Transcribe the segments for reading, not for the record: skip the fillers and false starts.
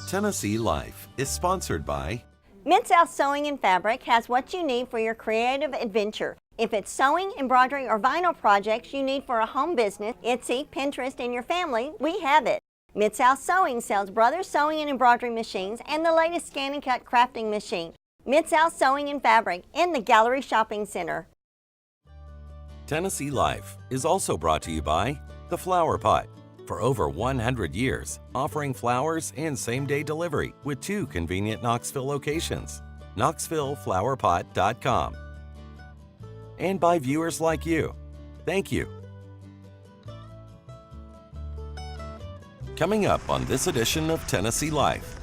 Tennessee Life is sponsored by Mid-South Sewing and Fabric has what you need for your creative adventure. If it's sewing, embroidery, or vinyl projects you need for a home business, Etsy, Pinterest, and your family, we have it. Mid-South Sewing sells Brothers Sewing and Embroidery machines and the latest scan and cut crafting machine. Mid-South Sewing and Fabric in the Gallery Shopping Center. Tennessee Life is also brought to you by The Flower Pot. For over 100 years, offering flowers and same-day delivery with 2 convenient Knoxville locations. KnoxvilleFlowerPot.com. And by viewers like you. Thank you. Coming up on this edition of Tennessee Life,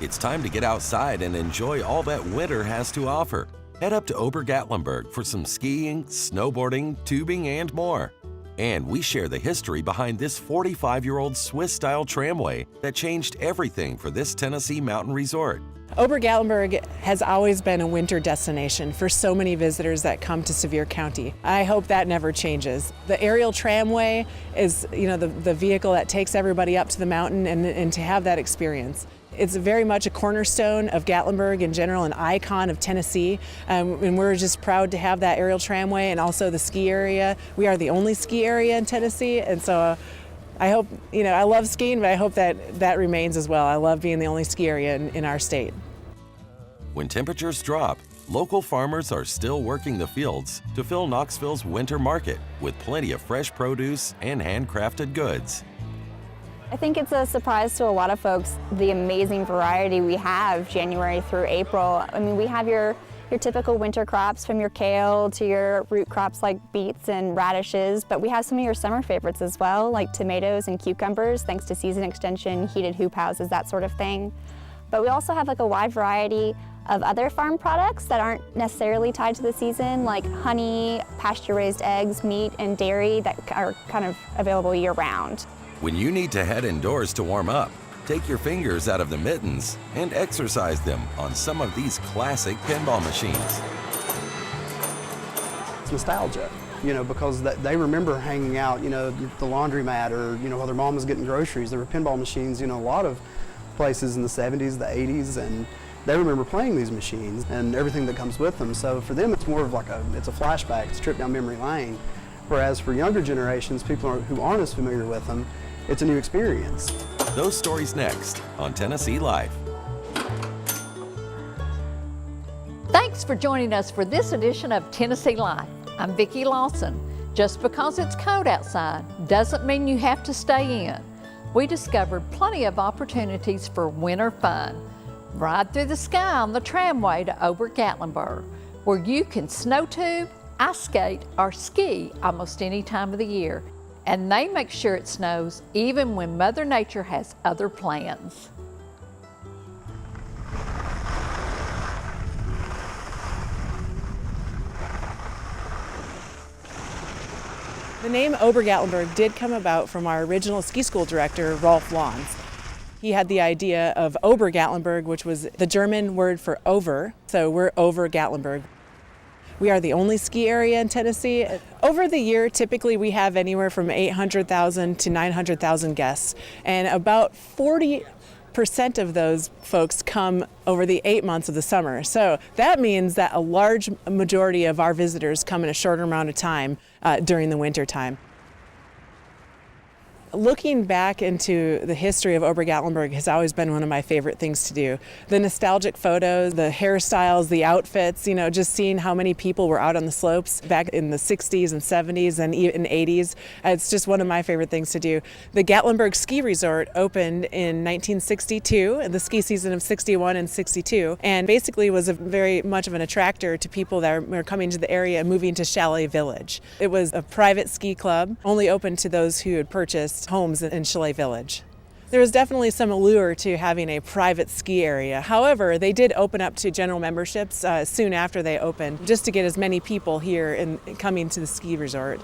it's time to get outside and enjoy all that winter has to offer. Head up to Ober Gatlinburg for some skiing, snowboarding, tubing, and more. And we share the history behind this 45-year-old Swiss-style tramway that changed everything for this Tennessee mountain resort. Ober Gatlinburg has always been a winter destination for so many visitors that come to Sevier County. I hope that never changes. The aerial tramway is, the vehicle that takes everybody up to the mountain and to have that experience. It's very much a cornerstone of Gatlinburg in general, an icon of Tennessee, and we're just proud to have that aerial tramway and also the ski area. We are the only ski area in Tennessee, and so I hope, I love skiing, but I hope that remains as well. I love being the only ski area in our state. When temperatures drop, local farmers are still working the fields to fill Knoxville's winter market with plenty of fresh produce and handcrafted goods. I think it's a surprise to a lot of folks, the amazing variety we have January through April. I mean, we have your typical winter crops from your kale to your root crops like beets and radishes, but we have some of your summer favorites as well, like tomatoes and cucumbers, thanks to season extension, heated hoop houses, that sort of thing. But we also have like a wide variety of other farm products that aren't necessarily tied to the season, like honey, pasture-raised eggs, meat, and dairy that are kind of available year-round. When you need to head indoors to warm up, take your fingers out of the mittens and exercise them on some of these classic pinball machines. It's nostalgia, because they remember hanging out, the laundromat or, while their mom was getting groceries. There were pinball machines, a lot of places in the 70s, the 80s, and they remember playing these machines and everything that comes with them. So for them, it's more of it's a flashback, it's a trip down memory lane. Whereas for younger generations, people who aren't as familiar with them, it's a new experience. Those stories next on Tennessee Life. Thanks for joining us for this edition of Tennessee Life. I'm Vicki Lawson. Just because it's cold outside doesn't mean you have to stay in. We discovered plenty of opportunities for winter fun. Ride through the sky on the tramway to Ober Gatlinburg, where you can snow tube, ice skate, or ski almost any time of the year. And they make sure it snows even when Mother Nature has other plans. The name Ober Gatlinburg did come about from our original ski school director, Rolf Lons. He had the idea of Ober Gatlinburg, which was the German word for over, so we're Ober Gatlinburg. We are the only ski area in Tennessee. Over the year, typically we have anywhere from 800,000 to 900,000 guests, and about 40% of those folks come over the 8 months of the summer. So that means that a large majority of our visitors come in a shorter amount of time during the winter time. Looking back into the history of Ober Gatlinburg has always been one of my favorite things to do. The nostalgic photos, the hairstyles, the outfits, just seeing how many people were out on the slopes back in the 60s and 70s and even 80s. It's just one of my favorite things to do. The Gatlingburg Ski Resort opened in 1962, in the ski season of 61 and 62, and basically was very much of an attractor to people that were coming to the area and moving to Chalet Village. It was a private ski club, only open to those who had purchased homes in Chalet Village. There was definitely some allure to having a private ski area. However, they did open up to general memberships soon after they opened, just to get as many people here and coming to the ski resort.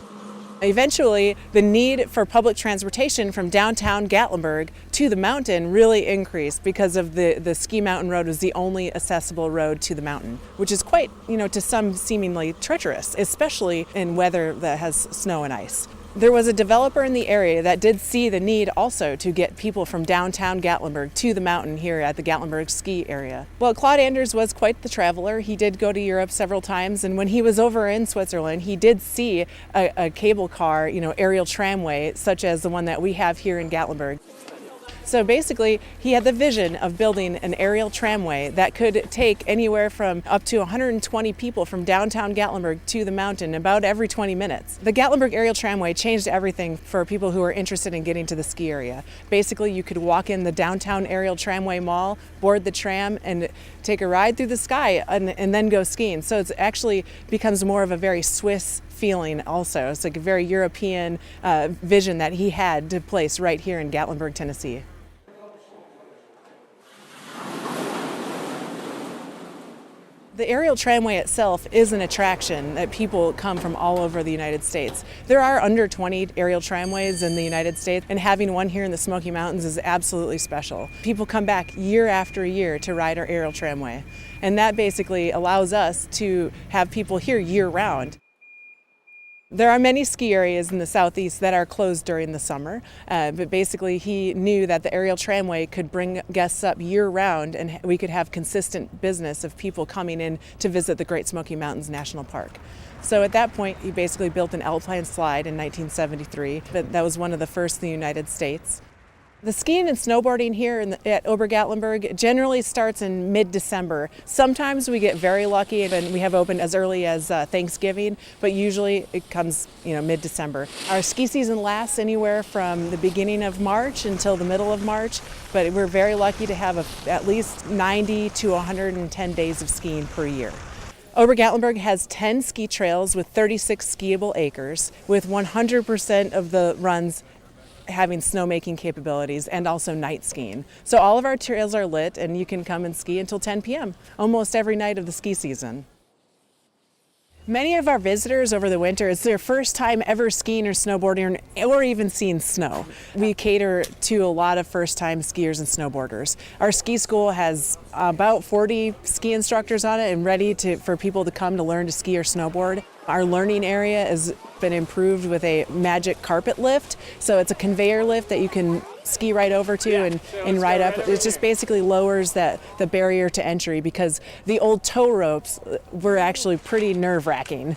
Eventually, the need for public transportation from downtown Gatlingburg to the mountain really increased because of the ski mountain road was the only accessible road to the mountain, which is quite, to some seemingly treacherous, especially in weather that has snow and ice. There was a developer in the area that did see the need also to get people from downtown Gatlingburg to the mountain here at the Gatlingburg ski area. Well, Claude Anders was quite the traveler. He did go to Europe several times, and when he was over in Switzerland, he did see a cable car, aerial tramway, such as the one that we have here in Gatlingburg. So basically, he had the vision of building an aerial tramway that could take anywhere from up to 120 people from downtown Gatlingburg to the mountain about every 20 minutes. The Gatlingburg aerial tramway changed everything for people who are interested in getting to the ski area. Basically, you could walk in the downtown aerial tramway mall, board the tram, and take a ride through the sky and then go skiing. So it actually becomes more of a very Swiss feeling also. It's like a very European vision that he had to place right here in Gatlingburg, Tennessee. The aerial tramway itself is an attraction that people come from all over the United States. There are under 20 aerial tramways in the United States, and having one here in the Smoky Mountains is absolutely special. People come back year after year to ride our aerial tramway, and that basically allows us to have people here year-round. There are many ski areas in the southeast that are closed during the summer, but basically he knew that the aerial tramway could bring guests up year-round, and we could have consistent business of people coming in to visit the Great Smoky Mountains National Park. So at that point, he basically built an alpine slide in 1973, but that was one of the first in the United States. The skiing and snowboarding here at Ober Gatlinburg generally starts in mid-December. Sometimes we get very lucky and we have opened as early as Thanksgiving, but usually it comes mid-December. Our ski season lasts anywhere from the beginning of March until the middle of March, but we're very lucky to have at least 90 to 110 days of skiing per year. Ober Gatlinburg has 10 ski trails with 36 skiable acres, with 100% of the runs having snowmaking capabilities and also night skiing. So all of our trails are lit and you can come and ski until 10 p.m. almost every night of the ski season. Many of our visitors over the winter, it's their first time ever skiing or snowboarding or even seeing snow. We cater to a lot of first-time skiers and snowboarders. Our ski school has about 40 ski instructors on it and ready for people to come to learn to ski or snowboard. Our learning area has been improved with a magic carpet lift. So it's a conveyor lift that you can ski right over to and ride up. It just basically lowers the barrier to entry because the old tow ropes were actually pretty nerve-wracking.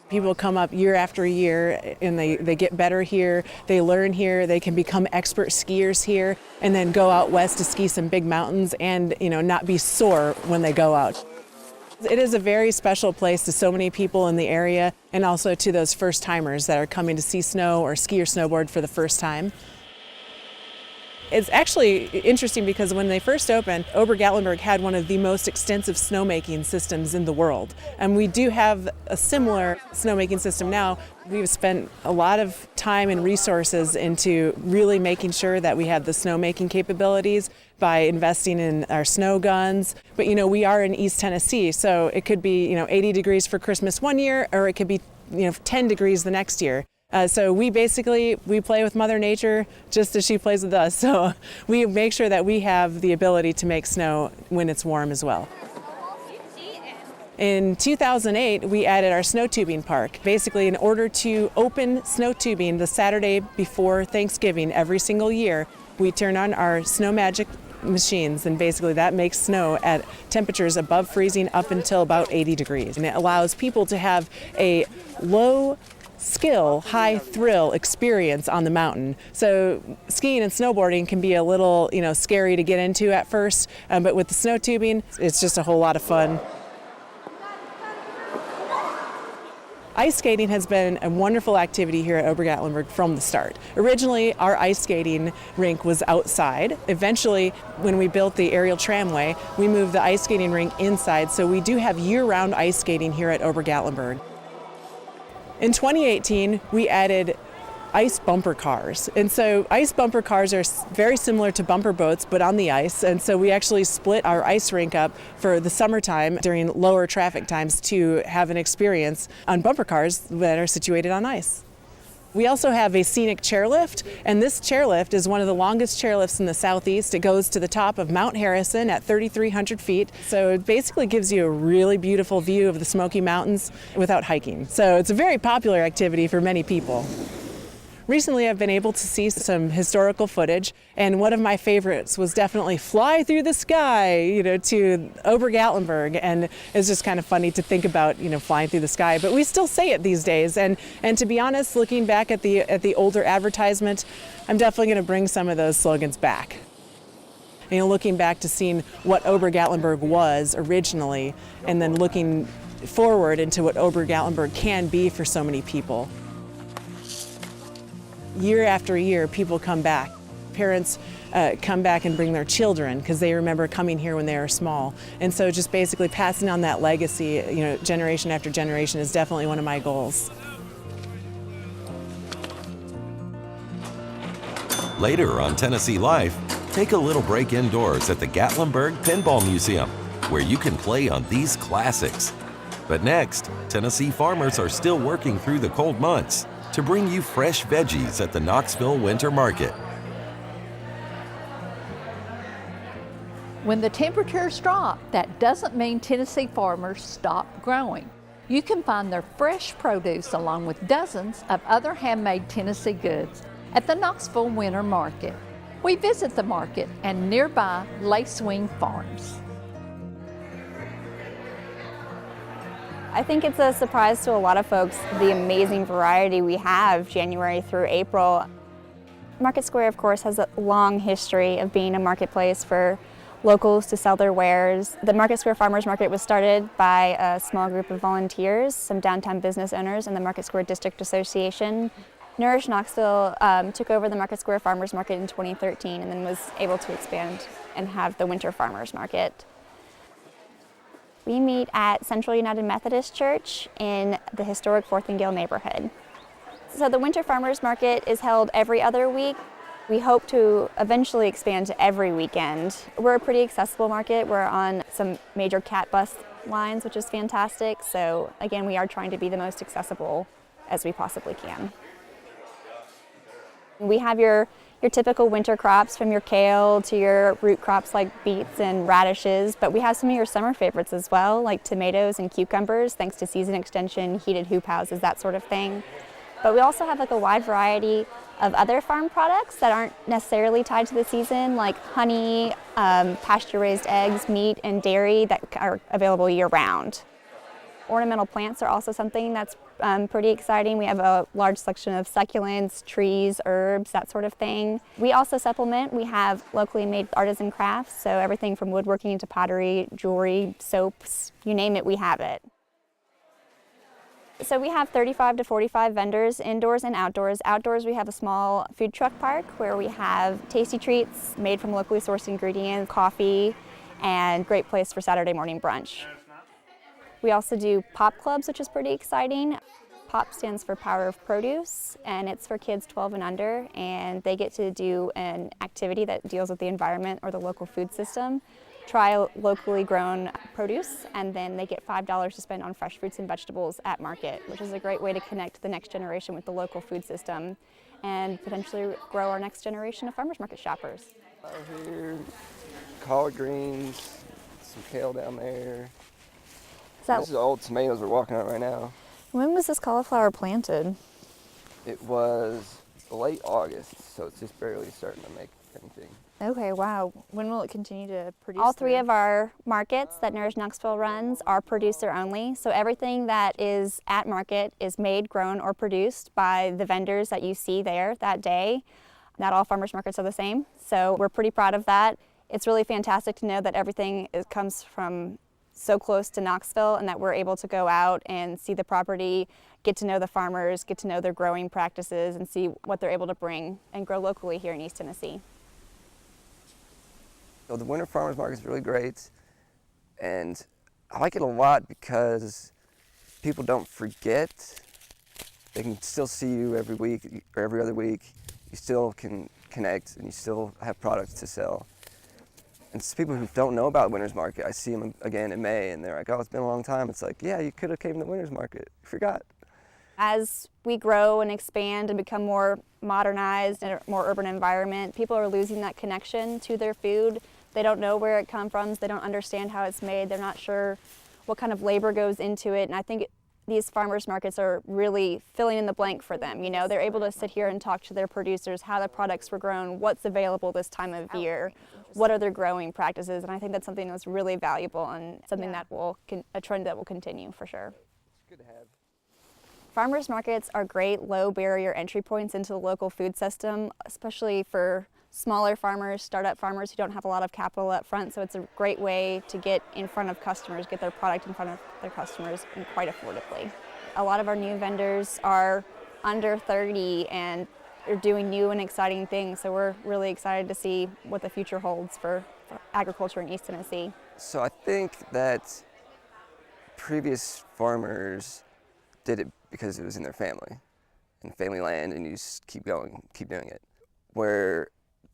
People come up year after year and they get better here, they learn here, they can become expert skiers here and then go out west to ski some big mountains and not be sore when they go out. It is a very special place to so many people in the area and also to those first timers that are coming to see snow or ski or snowboard for the first time. It's actually interesting because when they first opened, Ober Gatlinburg had one of the most extensive snowmaking systems in the world. And we do have a similar snowmaking system now. We've spent a lot of time and resources into really making sure that we have the snowmaking capabilities by investing in our snow guns. But we are in East Tennessee, so it could be 80 degrees for Christmas one year, or it could be 10 degrees the next year. So we play with Mother Nature just as she plays with us. So we make sure that we have the ability to make snow when it's warm as well. In 2008, we added our snow tubing park. Basically, in order to open snow tubing the Saturday before Thanksgiving every single year, we turn on our Snow Magic machines, and basically that makes snow at temperatures above freezing up until about 80 degrees. And it allows people to have a low skill, high thrill experience on the mountain. So skiing and snowboarding can be a little, scary to get into at first, but with the snow tubing, it's just a whole lot of fun. Ice skating has been a wonderful activity here at Ober Gatlinburg from the start. Originally, our ice skating rink was outside. Eventually, when we built the aerial tramway, we moved the ice skating rink inside, so we do have year-round ice skating here at Ober Gatlinburg. In 2018, we added ice bumper cars. And so ice bumper cars are very similar to bumper boats, but on the ice. And so we actually split our ice rink up for the summertime during lower traffic times to have an experience on bumper cars that are situated on ice. We also have a scenic chairlift, and this chairlift is one of the longest chairlifts in the southeast. It goes to the top of Mount Harrison at 3,300 feet. So it basically gives you a really beautiful view of the Smoky Mountains without hiking. So it's a very popular activity for many people. Recently, I've been able to see some historical footage, and one of my favorites was definitely Fly Through the Sky, to Ober Gatlinburg, and it's just kind of funny to think about, flying through the sky, but we still say it these days, and to be honest, looking back at the older advertisement, I'm definitely going to bring some of those slogans back. Looking back to seeing what Ober Gatlinburg was originally, and then looking forward into what Ober Gatlinburg can be for so many people. Year after year, people come back. Parents come back and bring their children because they remember coming here when they were small. And so just basically passing on that legacy, generation after generation is definitely one of my goals. Later on Tennessee Life, take a little break indoors at the Gatlingburg Pinball Museum, where you can play on these classics. But next, Tennessee farmers are still working through the cold months to bring you fresh veggies at the Knoxville Winter Market. When the temperatures drop, that doesn't mean Tennessee farmers stop growing. You can find their fresh produce along with dozens of other handmade Tennessee goods at the Knoxville Winter Market. We visit the market and nearby Lacewing Farms. I think it's a surprise to a lot of folks, the amazing variety we have January through April. Market Square, of course, has a long history of being a marketplace for locals to sell their wares. The Market Square Farmers Market was started by a small group of volunteers, some downtown business owners, and the Market Square District Association. Nourish Knoxville took over the Market Square Farmers Market in 2013 and then was able to expand and have the Winter Farmers Market. We meet at Central United Methodist Church in the historic 4th and Gale neighborhood. So the Winter Farmers Market is held every other week. We hope to eventually expand to every weekend. We're a pretty accessible market. We're on some major cat bus lines, which is fantastic. So again, we are trying to be the most accessible as we possibly can. We have your typical winter crops, from your kale to your root crops like beets and radishes, but we have some of your summer favorites as well, like tomatoes and cucumbers, thanks to season extension, heated hoop houses, that sort of thing. But we also have a wide variety of other farm products that aren't necessarily tied to the season, like honey, pasture-raised eggs, meat, and dairy that are available year-round. Ornamental plants are also something that's pretty exciting. We have a large selection of succulents, trees, herbs, that sort of thing. We also supplement. We have locally made artisan crafts, so everything from woodworking to pottery, jewelry, soaps, you name it, we have it. So we have 35 to 45 vendors, indoors and outdoors. Outdoors, we have a small food truck park where we have tasty treats made from locally sourced ingredients, coffee, and great place for Saturday morning brunch. We also do pop clubs, which is pretty exciting. POP stands for Power of Produce, and it's for kids 12 and under, and they get to do an activity that deals with the environment or the local food system, try locally grown produce, and then they get $5 to spend on fresh fruits and vegetables at market, which is a great way to connect the next generation with the local food system and potentially grow our next generation of farmers market shoppers. Over here, collard greens, some kale down there. This is the old tomatoes we're walking on right now. When was this cauliflower planted? It was late August, so it's just barely starting to make anything. Okay, wow. When will it continue to produce? All three of our markets that Nourish Knoxville runs are producer only. So everything that is at market is made, grown, or produced by the vendors that you see there that day. Not all farmers markets are the same, so we're pretty proud of that. It's really fantastic to know that everything comes from so close to Knoxville and that we're able to go out and see the property, get to know the farmers, get to know their growing practices, and see what they're able to bring and grow locally here in East Tennessee. So the Winter Farmers Market is really great, and I like it a lot because people don't forget. They can still see you every week or every other week. You still can connect and you still have products to sell. And it's people who don't know about Winter's Market. I see them again in May and they're like, oh, it's been a long time. It's like, yeah, you could have came to the Winter's Market. You forgot. As we grow and expand and become more modernized in a more urban environment, people are losing that connection to their food. They don't know where it comes from, they don't understand how it's made, they're not sure what kind of labor goes into it, and I think these farmers markets are really filling in the blank for them. You know, they're able to sit here and talk to their producers, how the products were grown, what's available this time of year, what are their growing practices, and I think that's something that's really valuable and something that will, a trend that will continue for sure. It's good to have. Farmers markets are great low barrier entry points into the local food system, especially for smaller farmers, startup farmers who don't have a lot of capital up front, so it's a great way to get in front of customers, get their product in front of their customers and quite affordably. A lot of our new vendors are under 30 and are doing new and exciting things, so we're really excited to see what the future holds for agriculture in East Tennessee. So I think that previous farmers did it because it was in their family and family land, and you just keep going, keep doing it. Where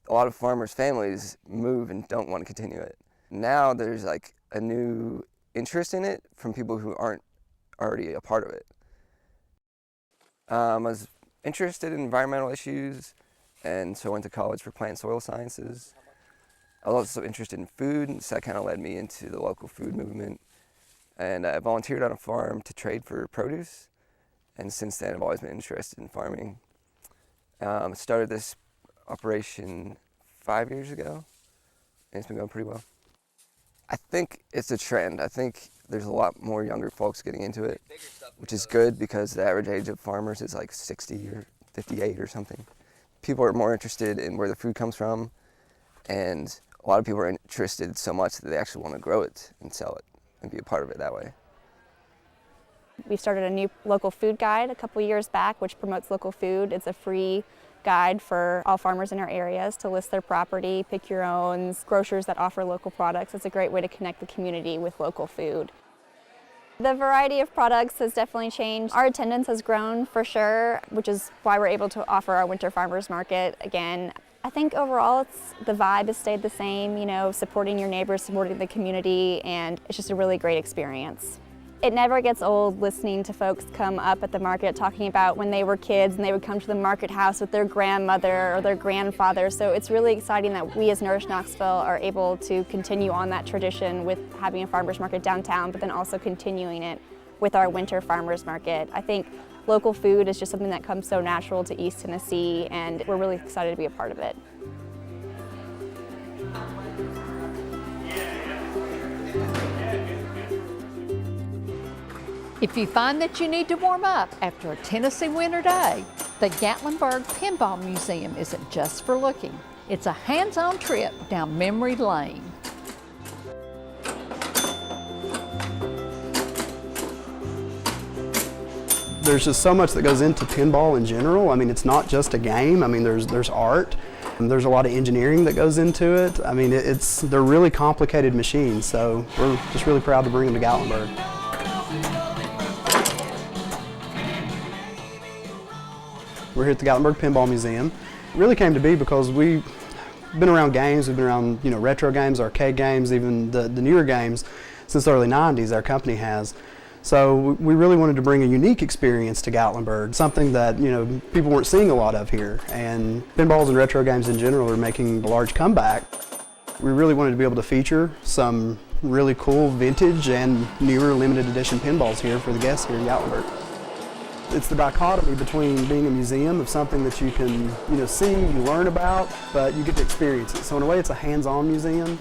a lot of farmers' families move and don't want to continue it. Now there's like a new interest in it from people who aren't already a part of it. I was interested in environmental issues, and so I went to college for plant and soil sciences. I was also interested in food, and so that kind of led me into the local food movement. And I volunteered on a farm to trade for produce, and since then I've always been interested in farming. Started this operation 5 years ago, and it's been going pretty well. I think it's a trend. I think there's a lot more younger folks getting into it, which is good because the average age of farmers is like 60 or 58 or something. People are more interested in where the food comes from, and a lot of people are interested so much that they actually want to grow it and sell it and be a part of it that way. We started a new local food guide a couple years back, which promotes local food. It's a free guide for all farmers in our areas to list their property, pick your own, grocers that offer local products. It's a great way to connect the community with local food. The variety of products has definitely changed. Our attendance has grown for sure, which is why we're able to offer our winter farmers market again. I think overall the vibe has stayed the same, you know, supporting your neighbors, supporting the community, and it's just a really great experience. It never gets old listening to folks come up at the market talking about when they were kids and they would come to the market house with their grandmother or their grandfather. So it's really exciting that we as Nourish Knoxville are able to continue on that tradition with having a farmers market downtown, but then also continuing it with our winter farmers market. I think local food is just something that comes so natural to East Tennessee, and we're really excited to be a part of it. If you find that you need to warm up after a Tennessee winter day, the Gatlingburg Pinball Museum isn't just for looking. It's a hands-on trip down memory lane. There's just so much that goes into pinball in general. I mean, it's not just a game. I mean, there's art, and there's a lot of engineering that goes into it. I mean, they're really complicated machines, so we're just really proud to bring them to Gatlingburg. We're here at the Gatlingburg Pinball Museum. It really came to be because we've been around games, we've been around retro games, arcade games, even the newer games since the early 90s, our company has. So we really wanted to bring a unique experience to Gatlingburg, something that people weren't seeing a lot of here. And pinballs and retro games in general are making a large comeback. We really wanted to be able to feature some really cool vintage and newer limited edition pinballs here for the guests here in Gatlingburg. It's the dichotomy between being a museum of something that you can see, you learn about, but you get to experience it. So in a way it's a hands-on museum.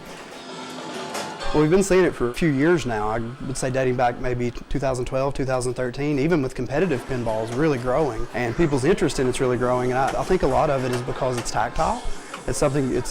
Well, we've been seeing it for a few years now. I would say dating back maybe 2012, 2013, even with competitive pinballs really growing. And people's interest in it's really growing. And I think a lot of it is because it's tactile. It's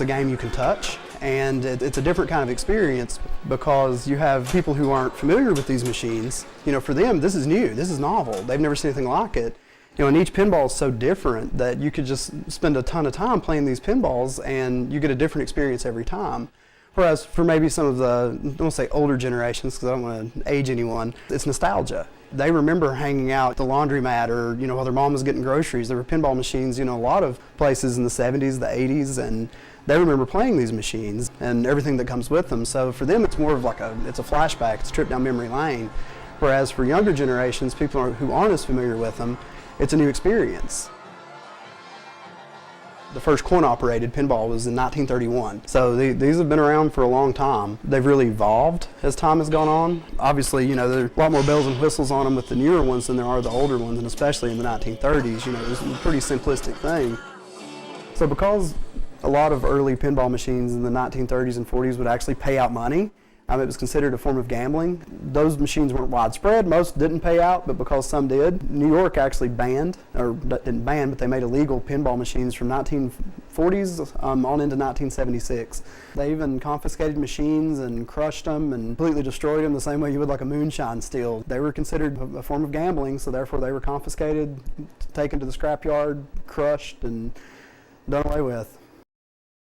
a game you can touch. And it's a different kind of experience because you have people who aren't familiar with these machines. For them, this is new, this is novel. They've never seen anything like it. And each pinball is so different that you could just spend a ton of time playing these pinballs and you get a different experience every time. Whereas for maybe some of the, I don't want to say older generations because I don't want to age anyone, it's nostalgia. They remember hanging out at the laundromat or, while their mom was getting groceries. There were pinball machines, a lot of places in the 70s, the 80s, and they remember playing these machines and everything that comes with them. So for them, it's more of it's a flashback, it's a trip down memory lane. Whereas for younger generations, people who aren't as familiar with them, it's a new experience. The first coin-operated pinball was in 1931. So these have been around for a long time. They've really evolved as time has gone on. Obviously, you know, there are a lot more bells and whistles on them with the newer ones than there are the older ones, and especially in the 1930s, you know, it was a pretty simplistic thing. So because a lot of early pinball machines in the 1930s and 40s would actually pay out money, it was considered a form of gambling. Those machines weren't widespread. Most didn't pay out, but because some did, New York actually banned, or didn't ban, but they made illegal pinball machines from 1940s on into 1976. They even confiscated machines and crushed them and completely destroyed them the same way you would like a moonshine still. They were considered a form of gambling, so therefore they were confiscated, taken to the scrapyard, crushed, and done away with.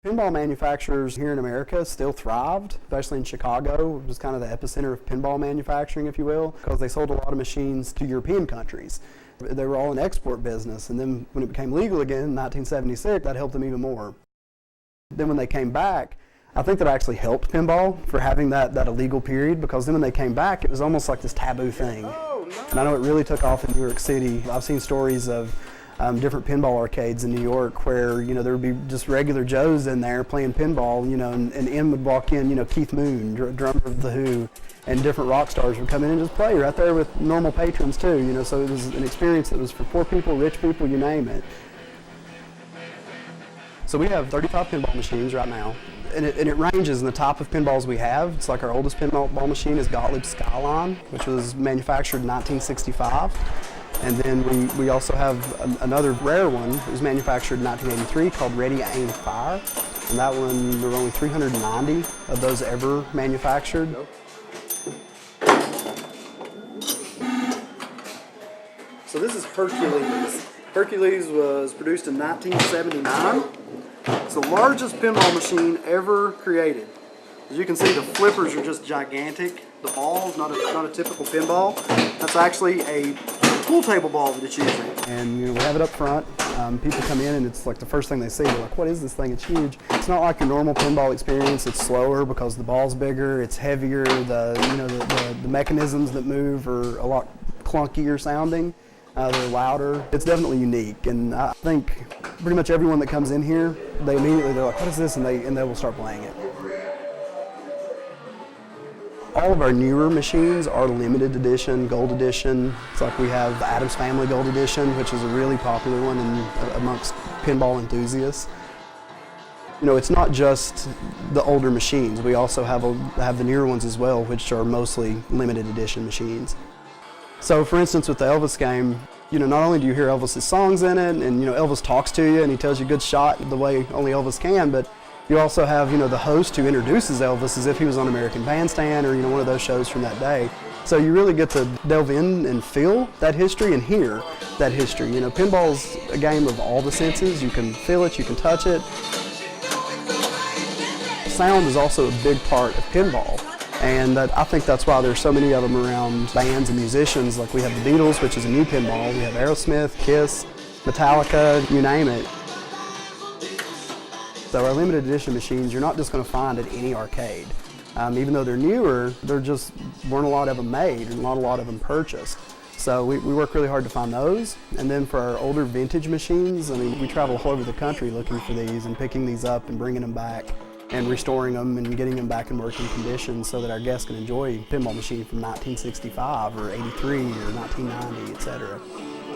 Pinball manufacturers here in America still thrived, especially in Chicago, which was kind of the epicenter of pinball manufacturing, if you will, because they sold a lot of machines to European countries. They were all in export business, and then when it became legal again in 1976, that helped them even more. Then when they came back, I think that actually helped pinball for having that illegal period, because then when they came back, it was almost like this taboo thing. And I know it really took off in New York City. I've seen stories of different pinball arcades in New York where, you know, there would be just regular Joes in there playing pinball, you know, and in would walk in, you know, Keith Moon, drummer of The Who, and different rock stars would come in and just play right there with normal patrons too, you know, so it was an experience that was for poor people, rich people, you name it. So we have 35 pinball machines right now, and it ranges in the type of pinballs we have. It's like our oldest pinball machine is Gottlieb Skyline, which was manufactured in 1965. And then we also have another rare one that was manufactured in 1983 called Ready, Aim, Fire. And that one, there were only 390 of those ever manufactured. So this is Hercules. Hercules was produced in 1979. It's the largest pinball machine ever created. As you can see, the flippers are just gigantic. The ball's not a typical pinball. That's actually a pool table ball that it's using. And you know, we have it up front. People come in and it's like the first thing they see. They're like, what is this thing? It's huge. It's not like your normal pinball experience. It's slower because the ball's bigger, it's heavier, the mechanisms that move are a lot clunkier sounding. They're louder. It's definitely unique, and I think pretty much everyone that comes in here, they're like, what is this? And they will start playing it. All of our newer machines are limited edition, gold edition. It's like we have the Addams Family Gold Edition, which is a really popular one amongst pinball enthusiasts. You know, it's not just the older machines. We also have the newer ones as well, which are mostly limited edition machines. So for instance, with the Elvis game, you know, not only do you hear Elvis's songs in it, and you know, Elvis talks to you and he tells you good shot the way only Elvis can, but you also have, you know, the host who introduces Elvis as if he was on American Bandstand or, you know, one of those shows from that day. So you really get to delve in and feel that history and hear that history. You know, pinball's a game of all the senses. You can feel it, you can touch it. Sound is also a big part of pinball. And I think that's why there's so many of them around bands and musicians. Like we have the Beatles, which is a new pinball. We have Aerosmith, Kiss, Metallica, you name it. So our limited edition machines, you're not just going to find at any arcade. Even though they're newer, there just weren't a lot of them made and not a lot of them purchased. So we work really hard to find those. And then for our older vintage machines, I mean, we travel all over the country looking for these and picking these up and bringing them back and restoring them and getting them back in working condition so that our guests can enjoy a pinball machine from 1965 or 83 or 1990, etc.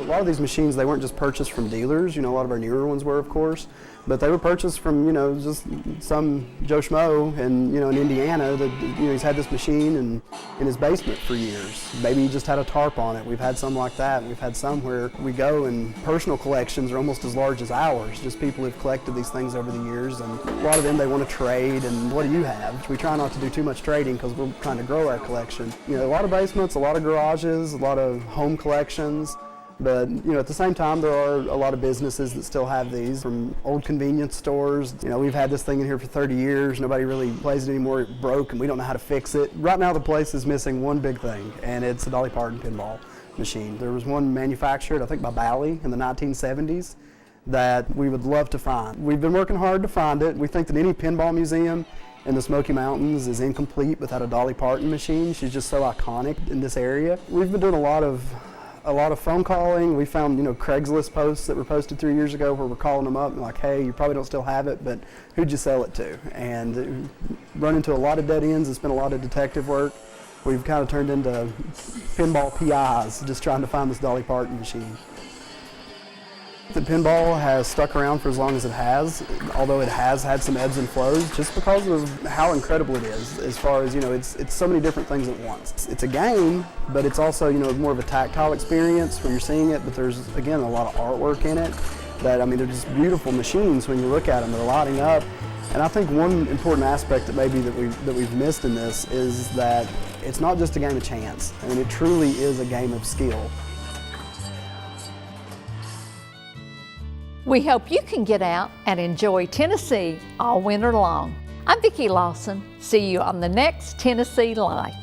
A lot of these machines, they weren't just purchased from dealers. You know, a lot of our newer ones were, of course, but they were purchased from, you know, just some Joe Schmo in Indiana that, you know, he's had this machine in his basement for years. Maybe he just had a tarp on it. We've had some like that. We've had some where we go and personal collections are almost as large as ours. Just people who've collected these things over the years, and a lot of them, they want to trade. And what do you have? We try not to do too much trading because we're trying to grow our collection. You know, a lot of basements, a lot of garages, a lot of home collections. But, you know, at the same time, there are a lot of businesses that still have these, from old convenience stores. You know, we've had this thing in here for 30 years. Nobody really plays it anymore. It broke, and we don't know how to fix it. Right now, the place is missing one big thing, and it's a Dolly Parton pinball machine. There was one manufactured, I think, by Bally in the 1970s that we would love to find. We've been working hard to find it. We think that any pinball museum in the Smoky Mountains is incomplete without a Dolly Parton machine. She's just so iconic in this area. We've been doing a lot of phone calling. We found, Craigslist posts that were posted 3 years ago where we're calling them up and like, hey, you probably don't still have it, but who'd you sell it to? And run into a lot of dead ends. It's been a lot of detective work. We've kind of turned into pinball PIs just trying to find this Dolly Parton machine. The pinball has stuck around for as long as it has, although it has had some ebbs and flows just because of how incredible it is as far as, it's so many different things at once. It's a game, but it's also, more of a tactile experience where you're seeing it, but there's, again, a lot of artwork in it that, they're just beautiful machines when you look at them. They're lighting up. And I think one important aspect that maybe that we've missed in this is that it's not just a game of chance. It truly is a game of skill. We hope you can get out and enjoy Tennessee all winter long. I'm Vicki Lawson. See you on the next Tennessee Life.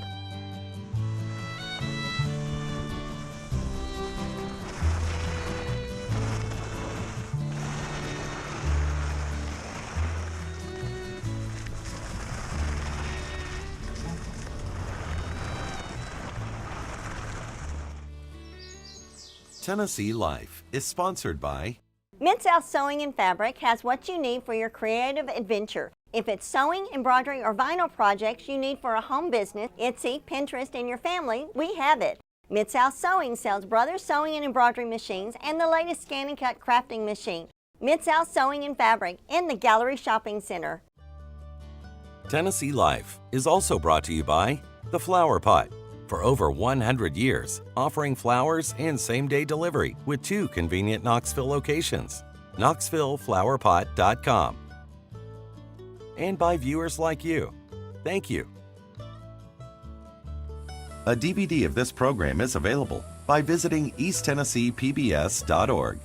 Tennessee Life is sponsored by Mid-South Sewing and Fabric has what you need for your creative adventure. If it's sewing, embroidery, or vinyl projects you need for a home business, Etsy, Pinterest, and your family, we have it. Mid-South Sewing sells Brothers Sewing and Embroidery machines and the latest scan and cut crafting machine. Mid-South Sewing and Fabric in the Gallery Shopping Center. Tennessee Life is also brought to you by The Flower Pot. For over 100 years, offering flowers and same-day delivery with 2 convenient Knoxville locations. KnoxvilleFlowerPot.com. And by viewers like you. Thank you. A DVD of this program is available by visiting easttennesseepbs.org.